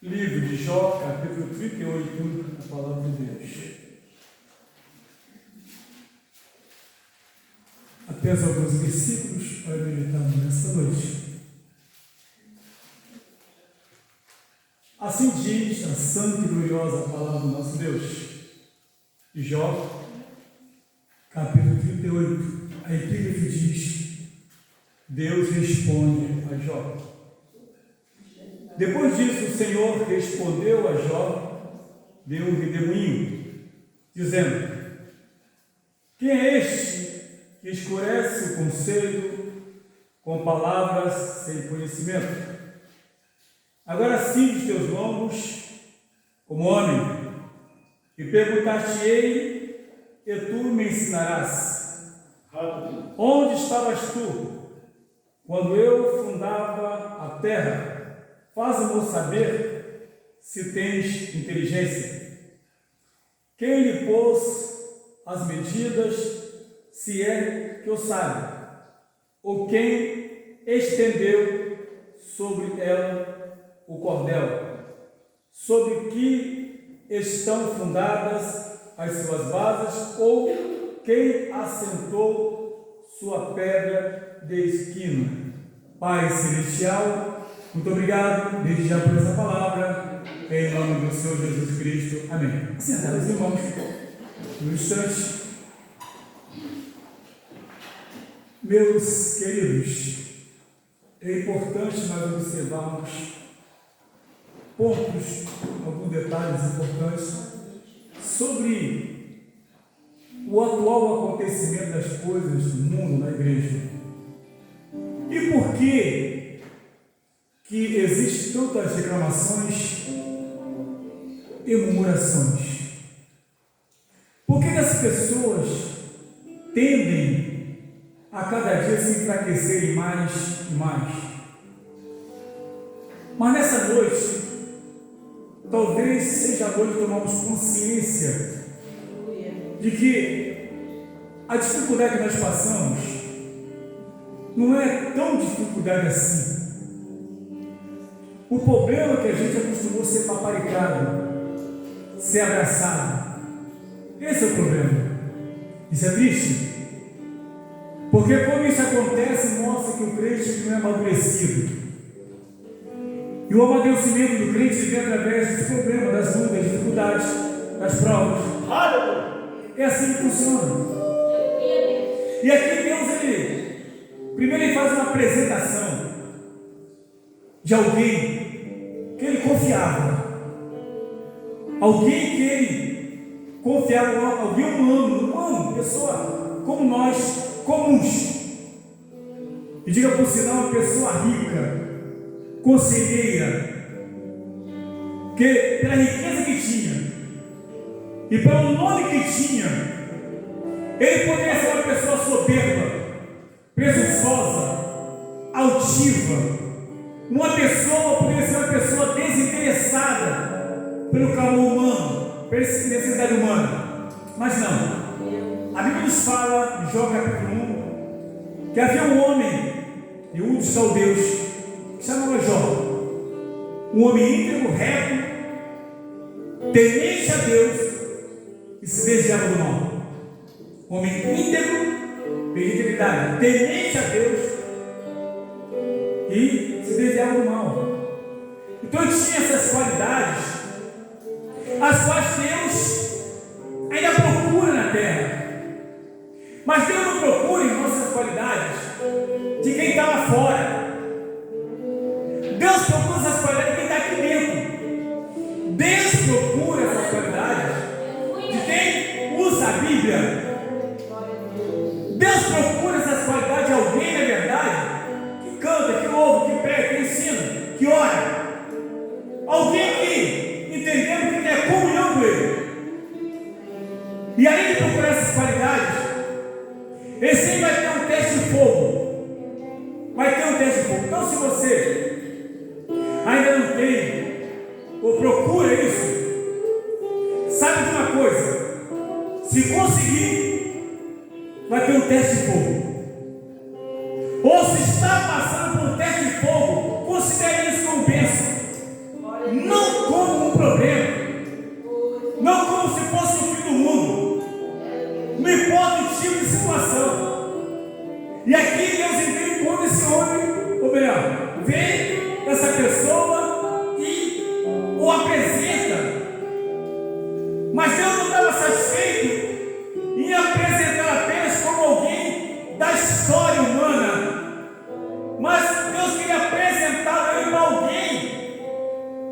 Livro de Jó, capítulo 38, a palavra de Deus. Apenas alguns versículos para meditarmos nesta noite. Assim diz a santa e gloriosa palavra do nosso Deus. De Jó, capítulo 38, a epígrafe diz: Deus responde a Jó. Depois disso, o Senhor respondeu a Jó, deu um redemoinho, dizendo: Quem é este que escurece o conselho com palavras sem conhecimento? Agora cinge os teus lombos como homem, e perguntar-te-ei, e tu me ensinarás. Onde estavas tu, quando eu fundava a terra? Faz-me saber se tens inteligência. Quem lhe pôs as medidas, se é que o sabe? Ou quem estendeu sobre ela o cordel? Sobre que estão fundadas as suas bases? Ou quem assentou sua pedra de esquina? Pai Celestial, muito obrigado, desde já por essa palavra, em nome do Senhor Jesus Cristo. Amém. Sentados, irmãos, no instante. Meus queridos, é importante nós observarmos pontos, alguns detalhes importantes sobre o atual acontecimento das coisas do mundo na igreja. E por que existem tantas reclamações e murmurações? Por que as pessoas tendem a cada dia se enfraquecerem mais e mais? Mas nessa noite, talvez seja a noite de tomarmos consciência de que a dificuldade que nós passamos não é tão dificuldade assim. O problema é que a gente acostumou a ser paparicado, ser abraçado. Esse é o problema. Isso é triste. Porque quando isso acontece, mostra que o crente não é amadurecido. E o amadurecimento do crente vem através dos problemas, das lutas, das dificuldades, das provas. É assim que funciona. E aqui Deus, primeiro ele faz uma apresentação de alguém que ele confiava, alguém que ele confiava, alguém humano, pessoa como nós, comuns, e diga por sinal, uma pessoa rica, conselheira, que pela riqueza que tinha e pelo nome que tinha, ele poderia ser uma pessoa soberba, presunçosa, altiva. Uma pessoa poderia ser uma pessoa desinteressada pelo clamor humano, pela necessidade humana. Mas não. A Bíblia nos fala, em Jó capítulo 1, que havia um homem, e um dos caldeus, que chamava Jó. Um homem íntegro, reto, temente a Deus e se desviava do mal. Um homem íntegro, integridade, temente a Deus e se desviava do mal. Então ele tinha essas qualidades, as quais Deus ainda procura na terra. Mas Deus não procura em nossas qualidades de quem está lá fora. Deus procura essas qualidades de quem está aqui dentro. Deus procura essas qualidades de quem usa a Bíblia. Deus procura essas qualidades de alguém, na verdade, que canta, que ouve, que prega, que ensina, que ora. Alguém que entendendo que tem comunhão com Ele. E além de procurar essas qualidades, ele sempre vai ter um teste de fogo. Vai ter um teste de fogo. Então, se você ainda não tem, ou procura isso, sabe de uma coisa: se conseguir, vai ter um teste de fogo. Ou se está passando por um teste de fogo, considere isso como bênção. Não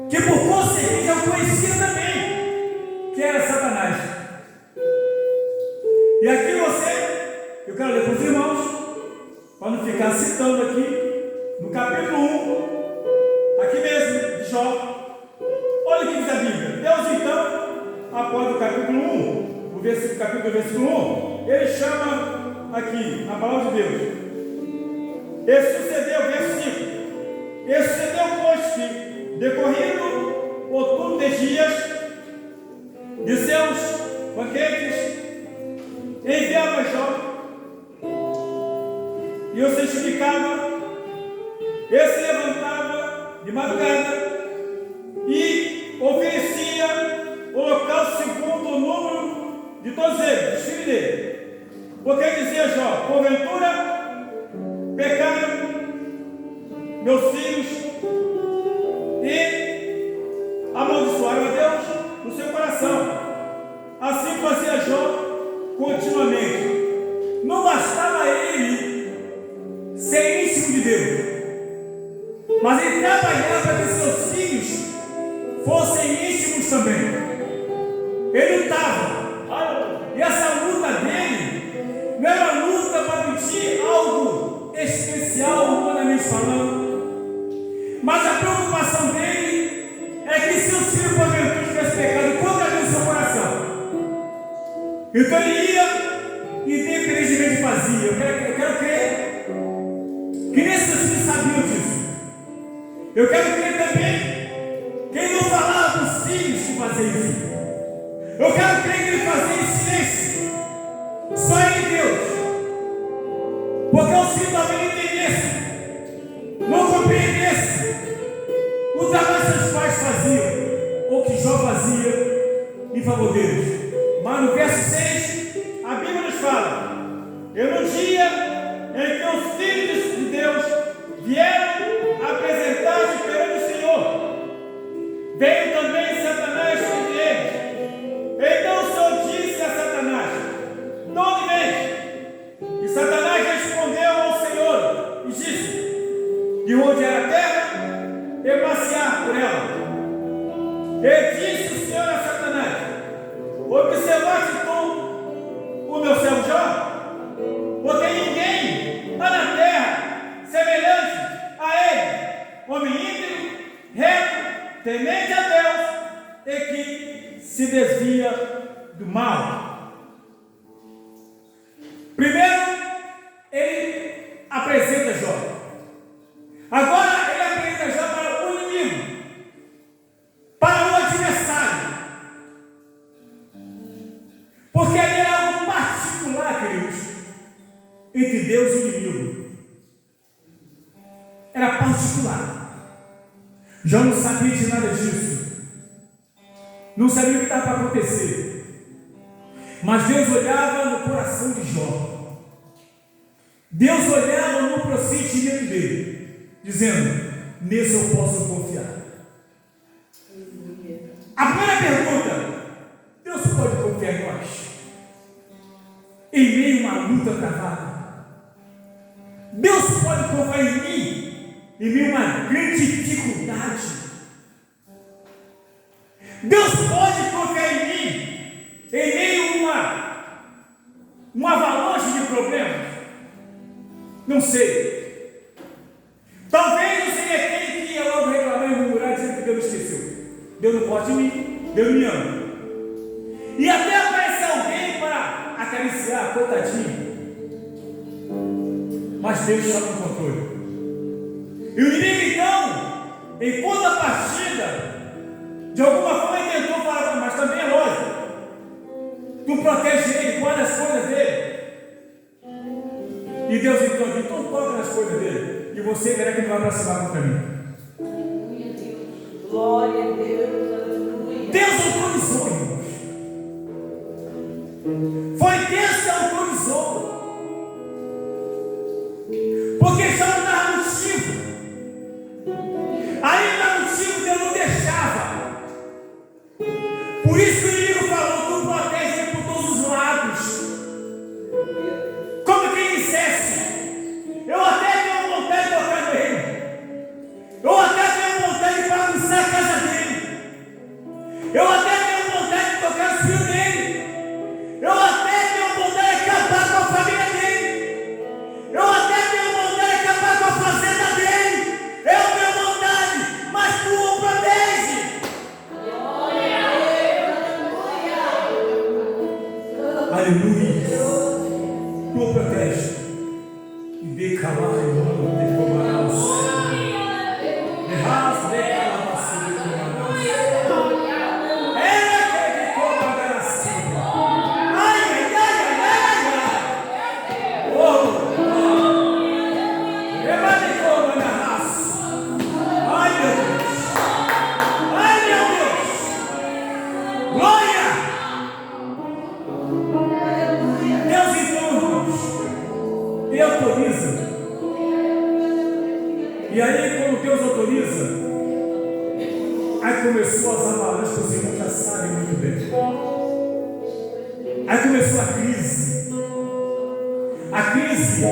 que por conseguinte eu conhecia também, que era Satanás. E aqui eu quero ler para os irmãos, para não ficar citando aqui, no capítulo 1, aqui mesmo, de Jó. Olha o que diz a Bíblia. Deus então, após o capítulo 1, o versículo 1, ele chama aqui, na palavra de Deus. E sucedeu, verso 5, e sucedeu, pois, que, decorrido o turno de dias de seus banquetes, enviava Jó, e o santificava, e se levantava de madrugada, e oferecia holocausto segundo o número de todos eles, dos filhos dele. Porque dizia Jó: porventura pecaram meus filhos e amaldiçoaram a Deus no seu coração. Assim fazia Jó continuamente. Não bastava ele ser íntimo de Deus, mas ele trabalhava para que seus filhos fossem íntimos também. Ele lutava. E essa luta dele não era luta para pedir algo especial, humanamente falando, mas a preocupação dele é que seus filhos porventura tivessem pecado contra Deus no seu coração. Então ele ia, independentemente fazia. Eu quero crer que nesses filhos sabiam disso. Eu quero crer também que ele não falava para os filhos que faziam isso. Eu quero crer que ele fazia em silêncio, só em Deus, porque os filhos talvez não entendessem, não compreendessem o trabalho que seus pais faziam, ou que Jó fazia em favor deles. Mas no verso 6, a Bíblia nos fala: e no dia em que os filhos de Deus vieram apresentar-se perante o Senhor, veio também Satanás entre eles. Então o Senhor disse a Satanás: de onde vens? E Satanás respondeu ao Senhor e disse: de onde era a terra, e passear por ela. E disse o Senhor a Satanás: observaste tu o meu servo Jó? Porque ninguém há na terra semelhante a ele, homem íntegro, reto, temente a Deus, e que se desvia do mal. Primeiro, ele apresenta Jó. Agora ele apresenta Jó para o inimigo, para o adversário. Porque ali era algo particular, queridos, entre Deus e o inimigo. Era particular. Jó não sabia de nada disso. Não sabia o que estava para acontecer. Mas Deus olhava no coração de Jó. Deus olhava no procedimento dele, dizendo: nesse eu posso confiar. A primeira pergunta: Deus pode confiar em nós? Em meio a uma luta travada? Deus pode confiar em mim em meio a uma grande dificuldade? Deus pode confiar em mim em meio a uma avalanche de problemas? Não sei. Talvez eu seria aquele que ia logo reclamar e murmurar, dizendo que Deus esqueceu. Deus não gosta de mim, Deus me ama. E até aparecer alguém para acariciar, coitadinho. Mas Deus está no controle. E o inimigo então, em contrapartida, de alguma forma ele tentou falar: mas também é lógico, tu protege ele, guarda as coisas dele. E Deus então toca nas coisas dele, e você verá que ele vai aproximar contra mim. Glória a Deus, aleluia. Deus autorizou, irmãos. Foi Deus que autorizou. Porque já não dava motivo. Aí não motivo, Deus não deixava. Por isso que o inimigo falou: tu protege ele por todos os lados. Como quem dissesse: eu até tenho vontade de tocar nele, eu até tenho vontade de bagunçar a casa dele, E aí, quando Deus autoriza, aí começou as avalanches, os irmãos já sabem muito bem. Aí começou a crise. A crise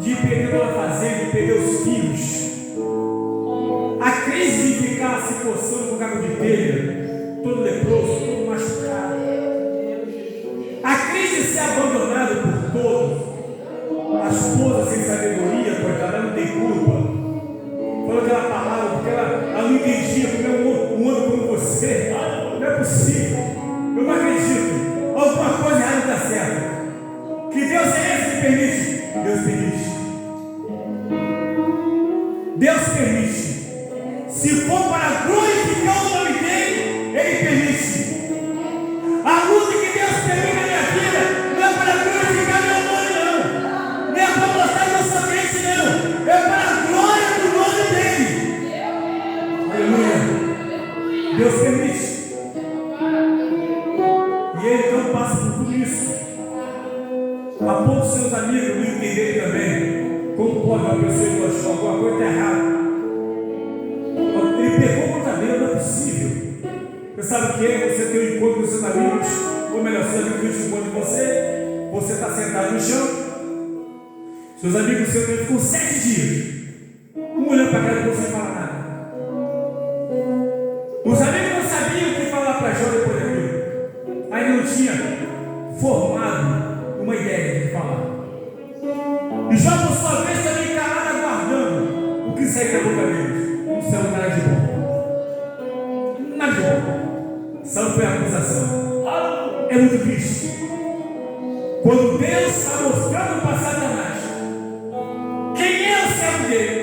de perder toda a fazenda, de perder os filhos. A crise de ficar se coçando com cabo de telha, todo leproso, todo machucado. A crise de ser abandonado por todos. A esposa sem sabedoria, coitada, não tem culpa. Falou aquela palavra porque ela não entendia como é um homem como você. Não é possível. Eu não acredito. Alguma coisa errada não dá certo. Que Deus é esse que permite? Deus permite. Deus permite. Se for para glorificar o nome dele, ele permite. A luta que Deus permite na minha vida não é para glorificar meu nome, não. Não é para mostrar que eu sou crente, não. É para a glória do nome dele. Aleluia. Deus permite. E ele então passa por tudo isso. A ponto dos seus amigos não entenderem também como pode uma pessoa ir para alguma coisa está errada. Ele pegou o cabelo, não é possível. Você sabe o que é? Você tem um encontro com seus amigos, ou melhor, seus amigos encontram com você está sentado no chão, seus amigos seus ficam 7 dias, um olhando para a cara de você e não fala nada. Os amigos não sabiam o que falar para Jó depois daquilo, ainda não tinha formado uma ideia de falar. E Jó, por sua vez, também calado, aguardando o que sair da boca deles. Não saiu nada de bom. Nada de bom. Só foi a acusação. É muito triste. Quando Deus está mostrando para Satanás quem é o servo dele,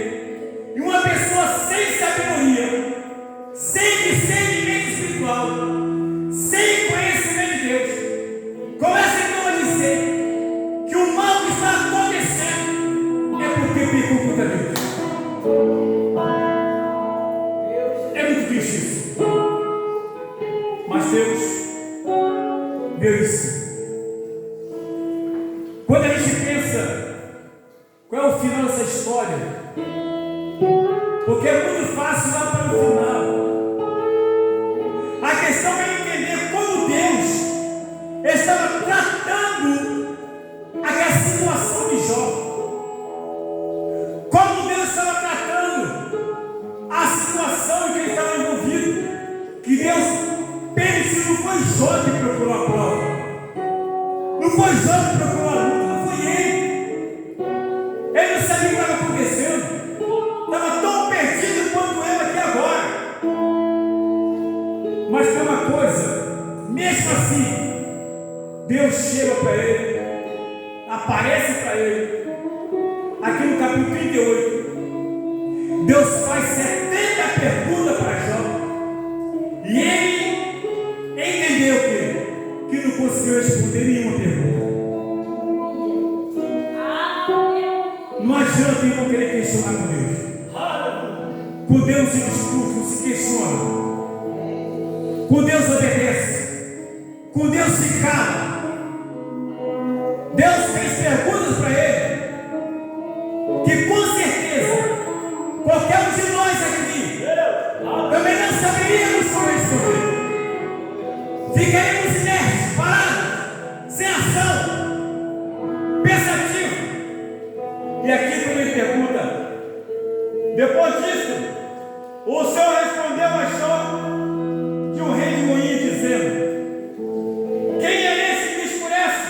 e uma pessoa sem sabedoria, sem discernimento espiritual, sem conhecimento de Deus, começa então a dizer que o mal que está acontecendo é porque pecou contra Deus. É muito triste isso. Mas Deus viu isso. Quando a gente pensa qual é o final dessa história, porque é muito fácil lá para o final. A questão é entender como Deus estava tratando aquela situação de Jó. Como Deus estava tratando a situação em que ele estava envolvido. Que Deus permitiu, não foi Jó que procurou a prova. Não foi Jó que procurou a luta, não foi ele. Ele não sabia o que estava acontecendo. Estava tão perdido quanto eu aqui agora. Mas tem uma coisa, mesmo assim, Deus chega para ele, aparece para ele. Aqui no capítulo 38, Deus faz 70 perguntas para Jó. E ele entendeu que não conseguiu responder nenhuma pergunta. Não adianta irmão querer questionar com Deus. Com Deus não se discute, não se questiona. Com Deus obedece. Com Deus se cala. Deus fez perguntas para ele que com certeza qualquer um de nós aqui também não saberíamos como responder. Ficaríamos inertes, parados, sem ação, pensativos. E aqui quando ele pergunta, depois disso, o Senhor respondeu a Jó de um rei de moinho, dizendo: quem é esse que escurece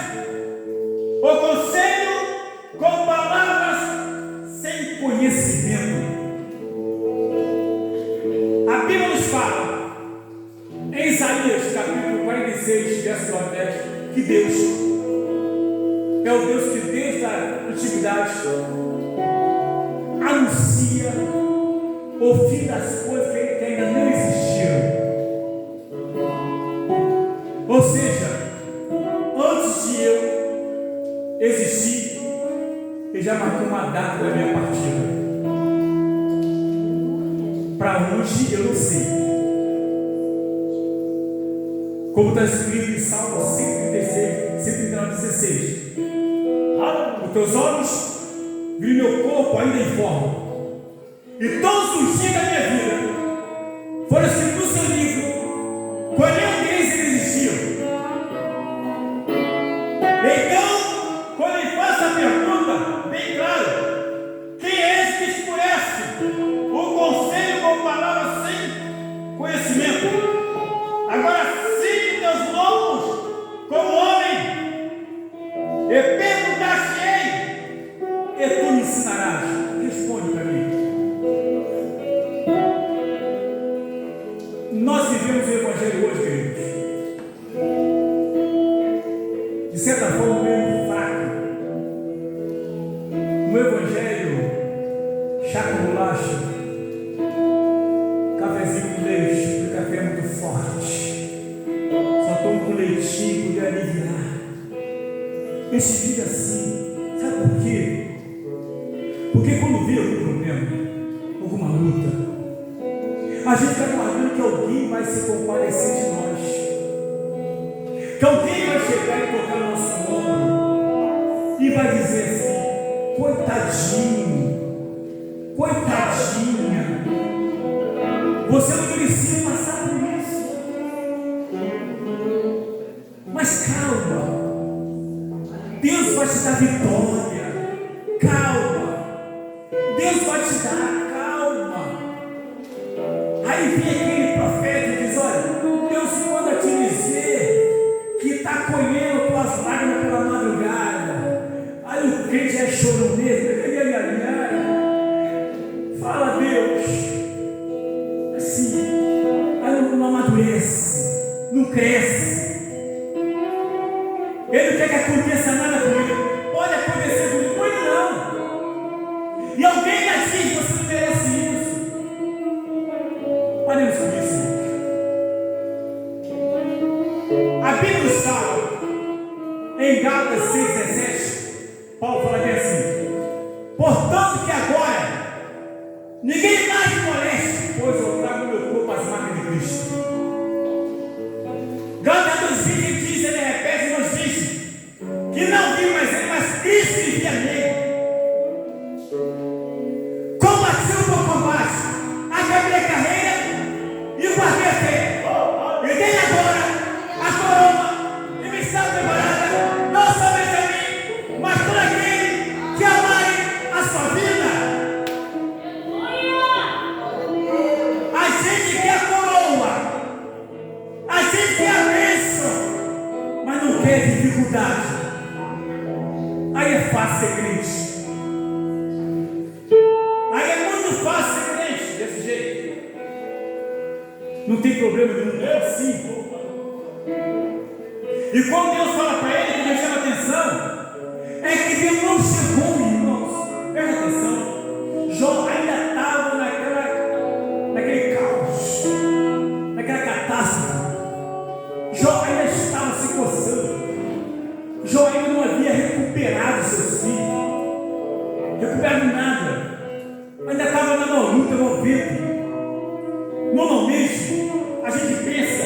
o conselho com palavras sem conhecimento? A Bíblia nos fala, em Isaías capítulo 46, verso 9 a 10, que Deus é o Deus que desde a antiguidade anuncia o fim das coisas que ainda não existiram. Ou seja, antes de eu existir, ele já marcou uma data da minha partida. Para onde eu não sei. Como está escrito em Salmo 136, 139, 16. Os teus olhos viram meu corpo ainda em forma, E todos os dias da minha vida foram escritos no seu livro, quando nenhum deles existiu. Então, quando ele faz a pergunta, bem claro, quem é esse que escurece o conselho com palavras sem conhecimento? Agora, siga teus lomos como homem, e perguntar-te-ei, e tu me ensinarás. Responde para mim. Nós vivemos o Evangelho hoje, queridos, de certa forma meio fraco. Um Evangelho chá com bolacha, cafezinho com leite, porque o café é muito forte. Só tomo com leitinho para aliviar. Esse vive assim, sabe por quê? Porque quando vê algum problema, alguma luta, a gente está guardando que alguém vai se compadecer de nós, que alguém vai chegar e tocar no nosso ombro e vai dizer assim: coitadinho, coitadinha, você não merecia passar por isso. Mas calma, Deus vai te dar vitória. Calma, Deus vai te dar. Aí vem aquele profeta e diz: olha, Deus manda te dizer que está colhendo tuas lágrimas pela madrugada. Aí o crente é chorando mesmo. Fala, Deus, assim, aí não amadurece, não cresce. Ele não quer que aconteça nada com ele. Pode acontecer com ele, pode não. E alguém já diz: você não merece isso. Paremos com isso, irmãos. A Bíblia nos fala, em Gálatas 6,17, Paulo fala bem assim: portanto que agora ninguém mais me moleste, pois eu trago no meu corpo as marcas de Cristo. Gálatas 2,20 diz, ele repete e nos diz que não vive mais ele, mas Cristo vivia nele. Combati o bom combate, acabei a carreira e guardei a fé. E dei agora a coroa que me está preparada, não somente a mim, mas por aquele que amarem a sua vida. A gente quer a coroa, a gente quer a bênção, mas não quer dificuldade. Aí é fácil ser crente. Aí é muito fácil ser crente desse jeito. Não tem problema nenhum, é assim. E quando Deus fala para ele, que me chama atenção, é que Deus não chegou, irmãos. Presta atenção. Jó ainda estava naquele caos, naquela catástrofe. Jó ainda estava se coçando. Jó ainda não havia recuperado seus filhos, recuperado nada, ainda estava na luta, no vento. Normalmente, a gente pensa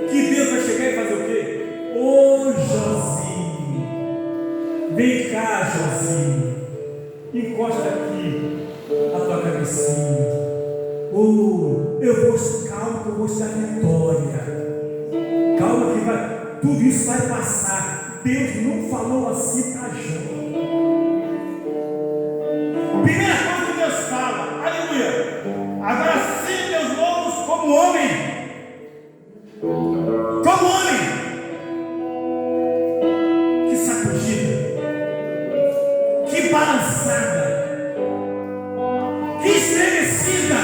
que Deus vai chegar e fazer o quê? Ô Jozinho, vem cá, Jozinho, encosta aqui a tua cabecinha. Eu vou, calma, que eu vou te dar vitória. Calma que tudo isso vai passar. Deus não falou assim para Jó. Primeira coisa que Deus fala, aleluia. Agora sim, Deus lomos como homem. Como homem. Que sacudida. Que balançada. Que estremecida.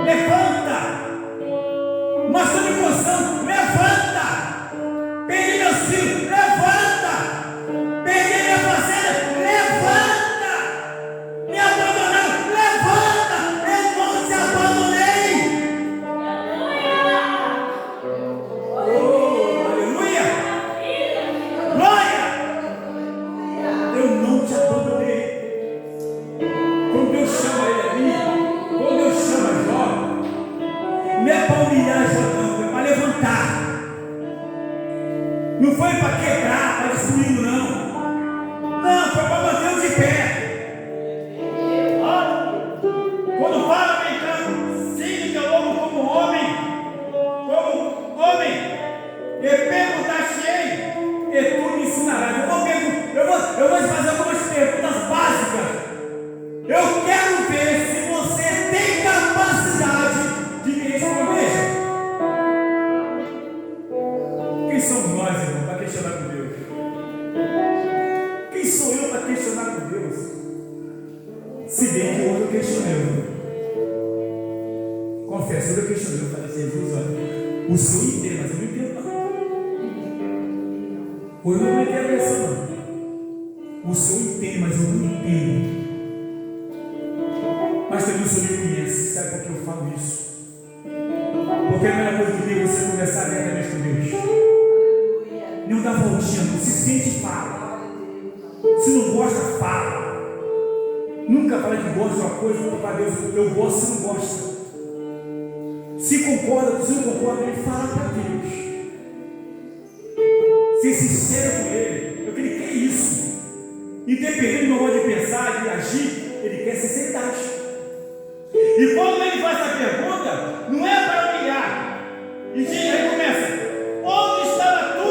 Levanta. Mas estou me coçando. Levanta. Perdi meus filhos, levanta! Perdi minha fazenda, levanta! Me abandonaram, levanta! Eu não te abandonei! Oh, aleluia! Glória! Eu não te abandonei. Quando Deus chama ele ali, quando Deus chama Jó, não é para humilhar Jó, não, é para levantar. Não foi para quebrar, para destruir, não. Não, foi para manter-o de pé. Se bem que hoje eu questionei. Confesso, eu questionei. Eu falei, Jesus, olha, o Senhor entende, mas eu não entendo não. Hoje eu não entendo isso não. O Senhor entende, mas eu não entendo. Mas também o Senhor me conhece, sabe por que eu falo isso? Porque a melhor coisa de Deus é você conversar abertamente com Deus. Não dá voltinha, não se sente, fala. Se não gosta, fala. Nunca fala que gosta de uma coisa para Deus, eu gosto, se não gosta. Se concorda, se não concorda, ele fala para Deus. Ser sincero com Ele, porque Ele quer isso. Independente do meu modo de pensar, de agir, Ele quer sinceridade. E quando Ele faz essa pergunta, não é para humilhar. E aí começa: onde estava tu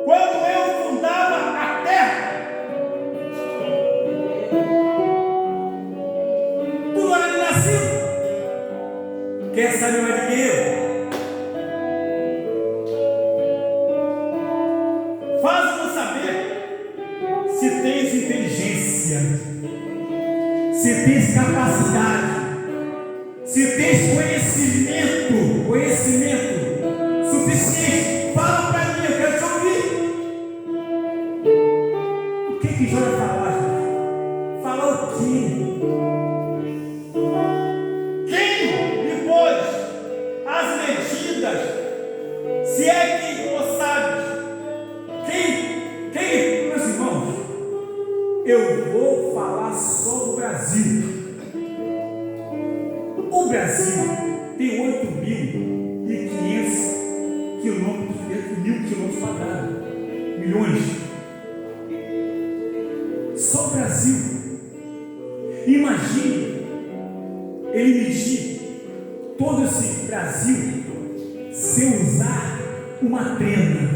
quando eu fundava a terra? Tu não era nascido. Quer saber mais do que eu? Faz-nos saber se tens inteligência, se tens capacidade, se tens conhecimento suficiente. Fala para mim, eu quero te ouvir. O que Jó vai falar, gente? Falar o quê? Quem lhe pôs as medidas? Se é que o sabes. Quem, meus irmãos? Eu vou falar só do Brasil. O Brasil tem 8.500 quilômetros, 1.000 quilômetros quadrados, milhões. Só o Brasil. Imagine ele medir todo esse Brasil sem usar uma trena,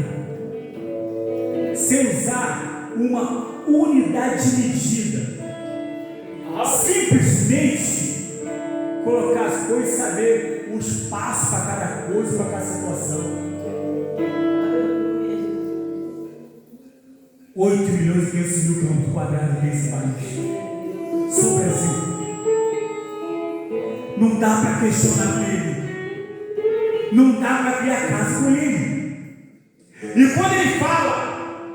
sem usar uma unidade de medida, simplesmente colocar as coisas e saber o espaço para cada coisa, para cada situação. 8.500.000 quilômetros quadrados desse país. Só o Brasil. Não dá para questionar com ele. Não dá para criar casa com ele. E quando ele fala,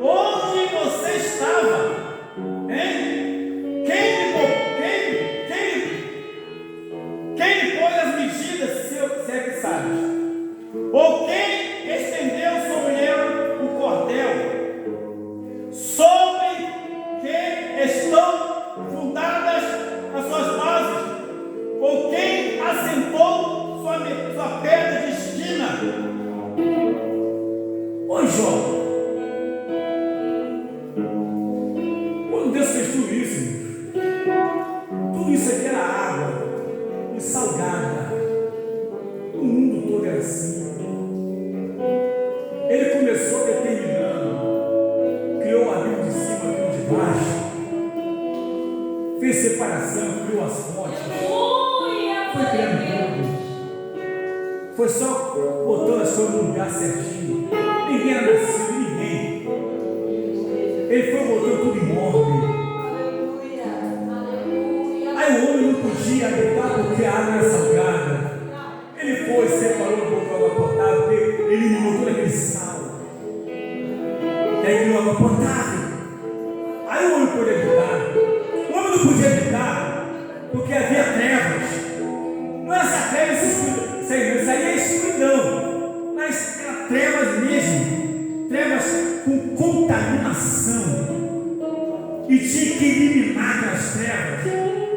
onde você estava? Hein? Quem lhe pôs as medidas, se é que sabe? Ou quem estendeu sobre ele o cordel? Sobre quem estão fundadas as suas bases? Ou quem assentou sua pedra de esquina? Ô Jó, quando Deus fez tudo isso aqui era água e salgada. O mundo todo era assim. Ele começou determinando, criou o abismo de cima, criou de baixo, fez separação, criou as fontes, foi criando tudo, foi só botando as coisas no lugar certinho. Ninguém era nascido, ninguém. Ele foi botando tudo em ordem. Aí o homem não podia habitar porque a água era salgada. Ele foi, separou um pouco a água potável, eliminou todo aquele sal. Daí criou água potável. Aí o homem pôde habitar. O homem não podia habitar porque havia trevas. Não era essa treva, isso aí é escuridão. Mas era trevas mesmo. Trevas com contaminação. E tinha que eliminar aquelas trevas.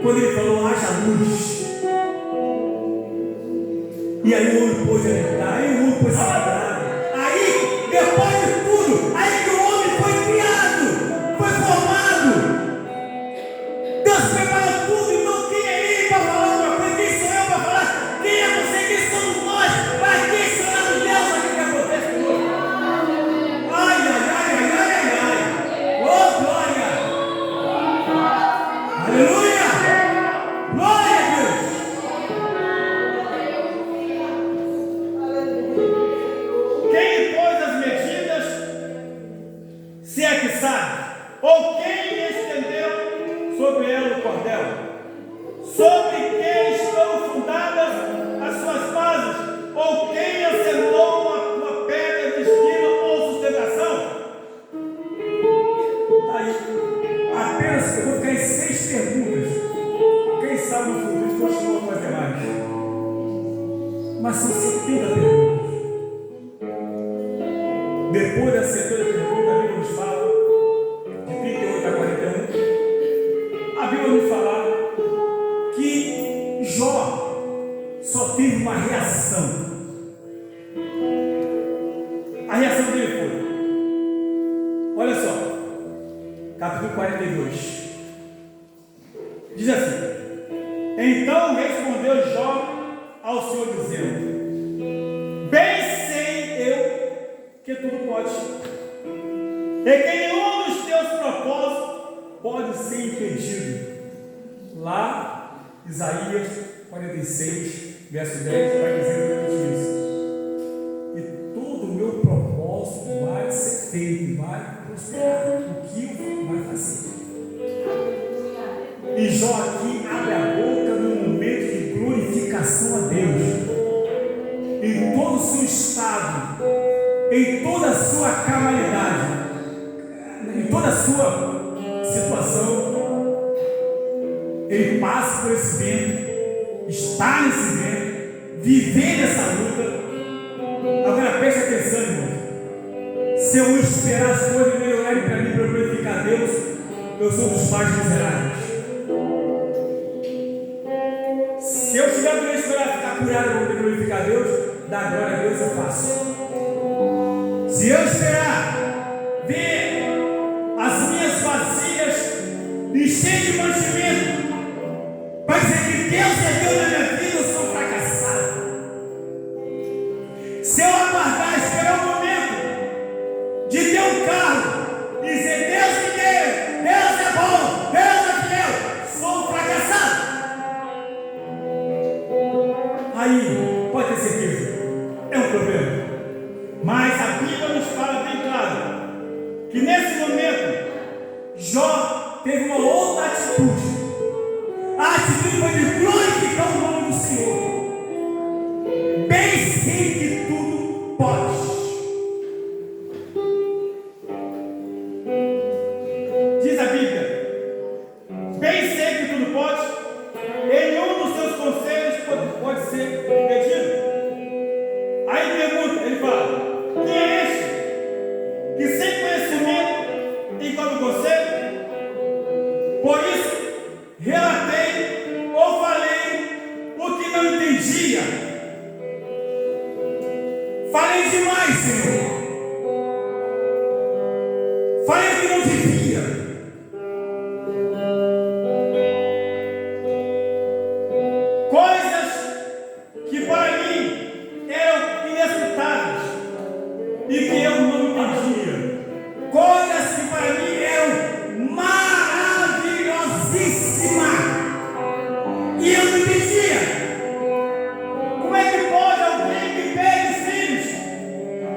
Quando ele falou, haja luz. E aí o homem pôde habitar, aí o homem pôde se separar. Aí, depois de tudo, aí que o homem foi criado, foi formado. Deus preparou tudo, então quem é ele para falar uma coisa? Quem sou eu para falar? Quem é você? Quem somos nós? Para questionar o Deus aquilo que acontece conosco? Ai, ai, ai, ai, ai, ai. Oh, glória! Aleluia! Glória a Deus! cordel? Sobre quem estão fundadas as suas bases? Ou quem assentou uma pedra de esquina ou sustentação? Aí, apenas eu vou ficar em 6 perguntas. Quem sabe no futuro continua com as demais. Mas são 70 perguntas. Depois das 70 perguntas, a Bíblia nos fala, de 38 a 41, a Bíblia nos fala que Jó só teve uma reação. A reação dele foi, olha só, capítulo 42, diz assim: então respondeu Jó ao Senhor, dizendo: bem sei eu que tudo pode, e que nenhum dos teus propósitos pode ser impedido. Lá, Isaías 46, verso 10, vai dizer exatamente isso. E todo o meu propósito vai ser feito, vai prosperar, o que eu vai fazer. E Jó aqui abre a boca num momento de glorificação a Deus, em todo o seu estado, em toda a sua calamidade, em toda a sua situação. Ele passa por esse vento, está nesse vento, vivendo essa luta. Agora preste atenção, irmão. Se eu esperar as coisas melhorarem para mim, para eu glorificar a Deus, eu sou dos pais miseráveis. Se eu tiver que esperar ficar curado para poder glorificar a Deus, da glória a Deus eu faço. Se eu esperar ver as minhas vasilhas encher de mantimento, para dizer que Deus é Deus na minha vida, eu sou fracassado. Se eu aguardar, esperar o momento de ter um carro e dizer Deus me deu, Deus é bom, Deus é fiel, sou um fracassado. Aí, pode ter certeza, é um problema. Mas a Bíblia nos fala bem claro que nesse momento Jó teve uma outra atitude. A atitude foi de glorificar o nome do Senhor. Bem sei que tudo pode. Diz a Bíblia: bem sei que tudo pode, e nenhum dos seus conselhos pode ser impedido. Aí pergunta, ele fala: quem é este que sem conhecimento encontra o conselho? Por isso relatei ou falei o que não entendia. Falei demais, Senhor. Falei o que não devia. Coisas que para mim eram inescutáveis e que eu não entendia. Coisas que para mim eram maravilhosíssimas e eu não entendia. Como é que pode alguém que perde os filhos,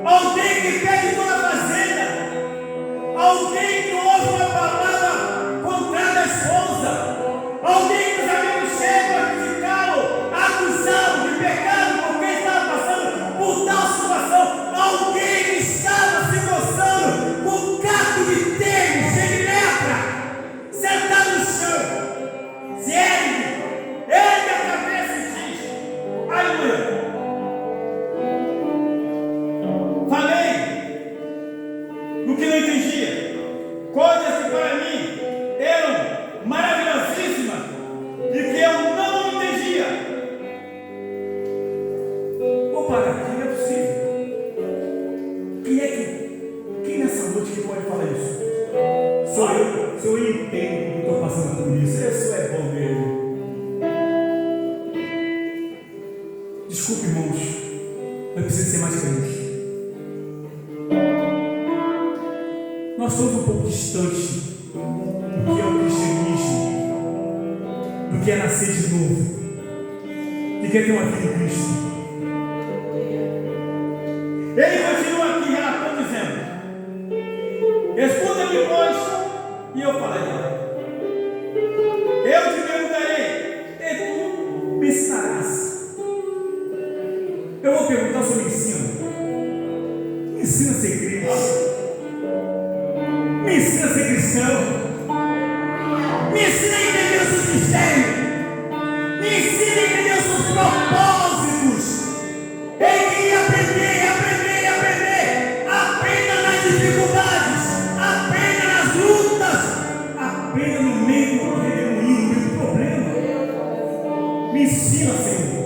alguém que perde toda a fazenda, alguém que ouve uma palavra contrária à esposa, alguém que os amigos chegam a criticá-lo, a acusá-lo de pecado porque estava passando por tal situação, alguém que estava se coçando com um caco de tênis cheio de lepra, sentado no chão, se ergue a cabeça e diz: aleluia. Falei no que não entendia, coisas que para mim eram maravilhosíssimas e que eu não entendia. Vou parar aqui, não é possível. Quem nessa noite que pode falar isso? Sou eu. Se eu entendo que estou passando por isso, isso é bom mesmo. Desculpe, irmãos, eu preciso ser mais crente. Nós somos um pouco distantes do que é o cristianismo, do que é nascer de novo, de que é ter uma vida em Cristo. Ele continua aqui relatando, dizendo: escuta-me, pois, e eu falarei. Eu ensina a entender os seus mistérios. Me ensina a entender os seus propósitos. Eu queria aprender. Aprenda nas dificuldades. Aprenda nas lutas. Aprenda no meio do redemoinho, no meio do problema. Me ensina, Senhor.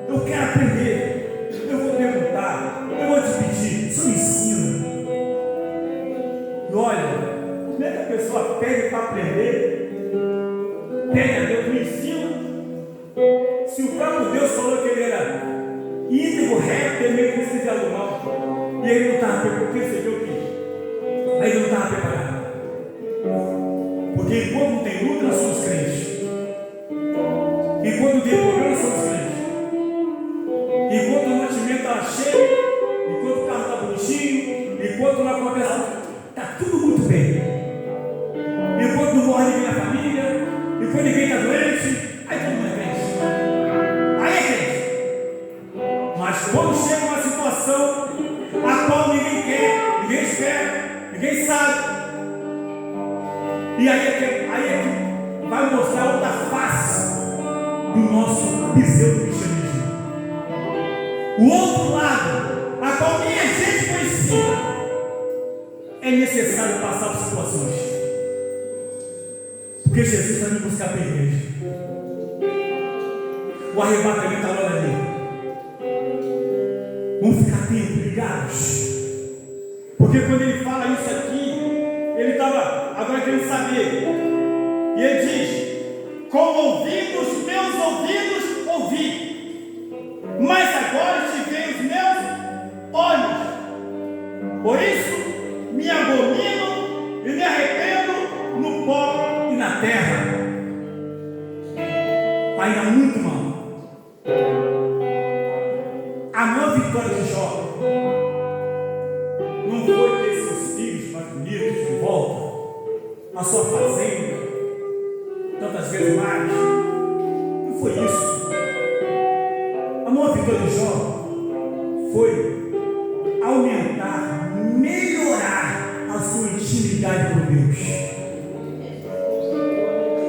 Eu quero aprender. Eu vou perguntar. Eu vou te pedir. Só me ensina. E olha, como é que a pessoa pede para aprender? Pede a Deus, me ensina. Se o próprio Deus falou que ele era íntegro, reto, temer que você fizesse algo mal, e ele não estava preparado, porque você viu o que? Aí ele não estava preparado. Porque enquanto não tem luta, nós somos crentes. Enquanto não tem problema, nós somos crentes. Enquanto o mantimento está cheio, enquanto o carro está bonitinho, enquanto não acontece, está tudo muito bem. Enquanto não morre ninguém na família, enquanto ninguém está doente, aí todo mundo é crente. Aí é crente. Mas quando chega uma situação a qual ninguém quer, ninguém espera, ninguém sabe, e aí é que vai mostrar outra face do nosso pseudo-cristianismo. O outro lado, a qual nem a gente conhecia. É necessário passar por situações. Porque Jesus está me buscar para a igreja. O arrebatamento está logo ali. Vamos ficar atentos, ligados. Porque quando ele fala isso aqui, ele estava agora querendo saber. E ele diz: com ouvidos, meus ouvidos ouvi, mas agora te veem os meus olhos. Por isso me abomino e me arrependo no pó e na terra. Ainda muito mal. A maior vitória de Jó não foi ter seus filhos mais bonitos de volta, a sua fazenda, tantas vezes mais. Não foi isso. A maior vitória de Jó foi aumentar, melhorar a sua intimidade com Deus.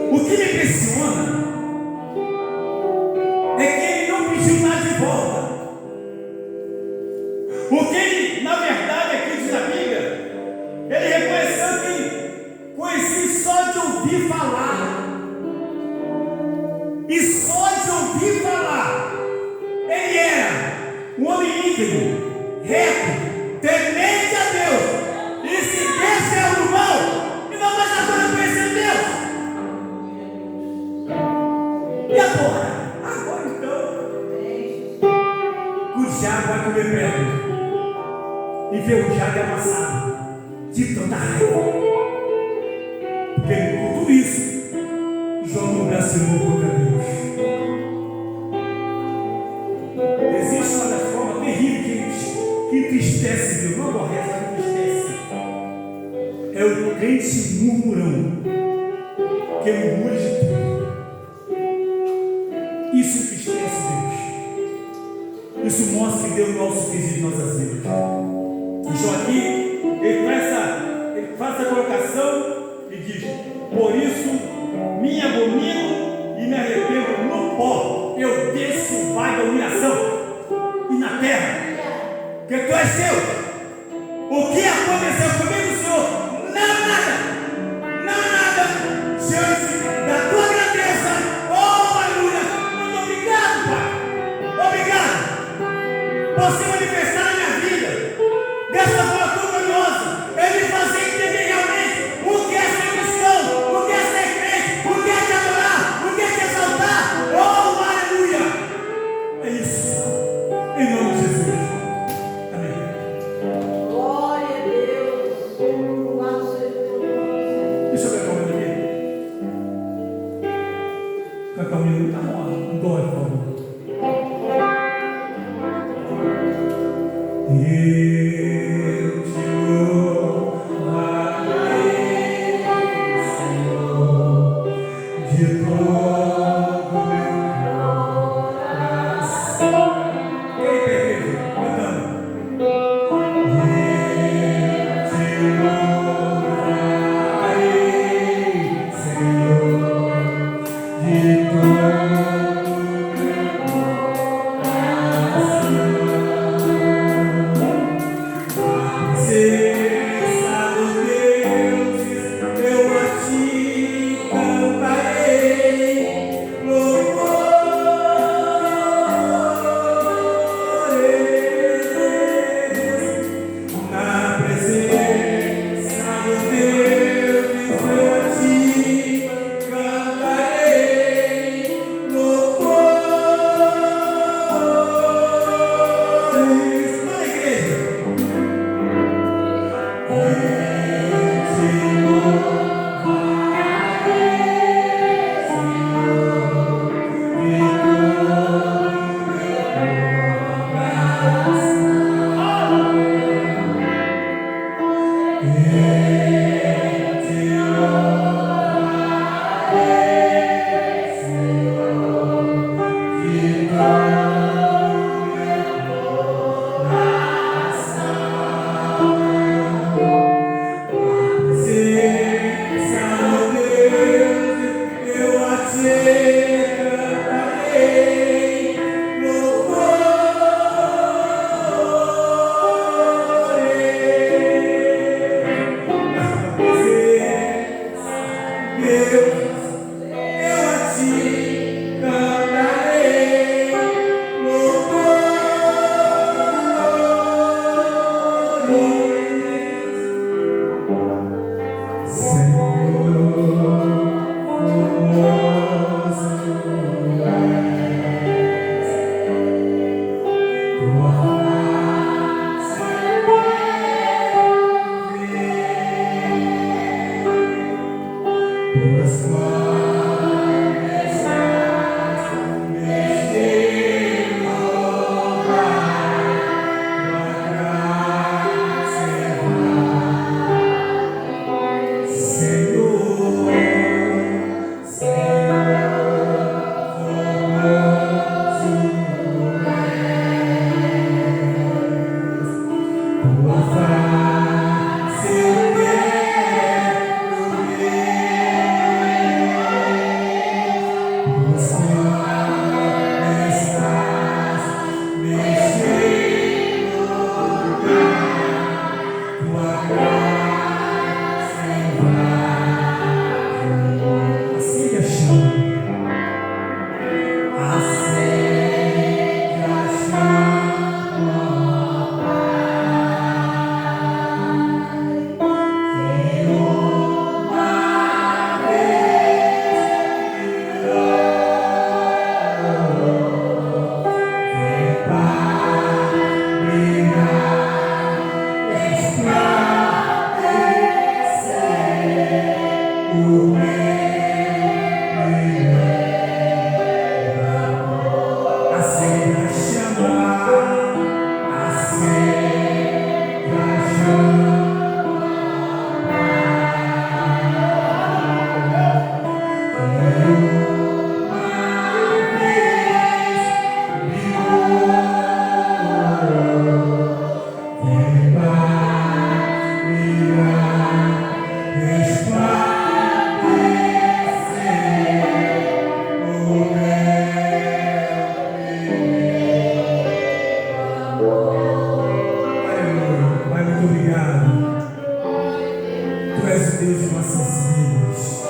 O que me impressiona é que ele não pediu nada de volta. O que ele, na verdade, aqui diz a Bíblia, ele reconheceu que conheci só de ouvir falar. E só de ouvir falar, ele era um homem íntegro, reto, temente a Deus. E se Deus é o mal, e não vai agora conhecer Deus. E agora? Agora então, o diabo vai comer pedra, enferrujado e amassado, de tanta raiva. Porque por tudo isso, Jó não blasfemou contra Deus. Existe uma das formas terríveis que entristece Deus, não aborrece, mas entristece. É o crente murmurão, que murmura de tudo. Isso entristece Deus. Isso mostra que Deus não é o suficiente em nossas vidas. Jó aqui, ele faz essa colocação e diz: por isso me abomino e me arrependo no pó. Eu desço o vale da humilhação e na terra, porque tu és teu. O que aconteceu comigo, Senhor? Nada, diante da tua grandeza. Oh, aleluia! Muito obrigado, Pai. Obrigado por se manifestar na minha vida dessa forma tão gloriosa. Ele fazia entender realmente o que é ser cristão, o que é ser crente, o que é te adorar, o que é te exaltar. Oh, aleluia! É isso. Em nome de Jesus. Amém. Glória a Deus. Louvado seja o teu nome. Deixa eu cantar um minuto. Cantar um minuto na moda. Um dó, por favor. Eu te louvarei, Senhor, de todo o meu coração. E aí, Pedro, cantando. Eu te louvarei, Senhor. Pai, muito obrigado. Tu és o Deus de nossa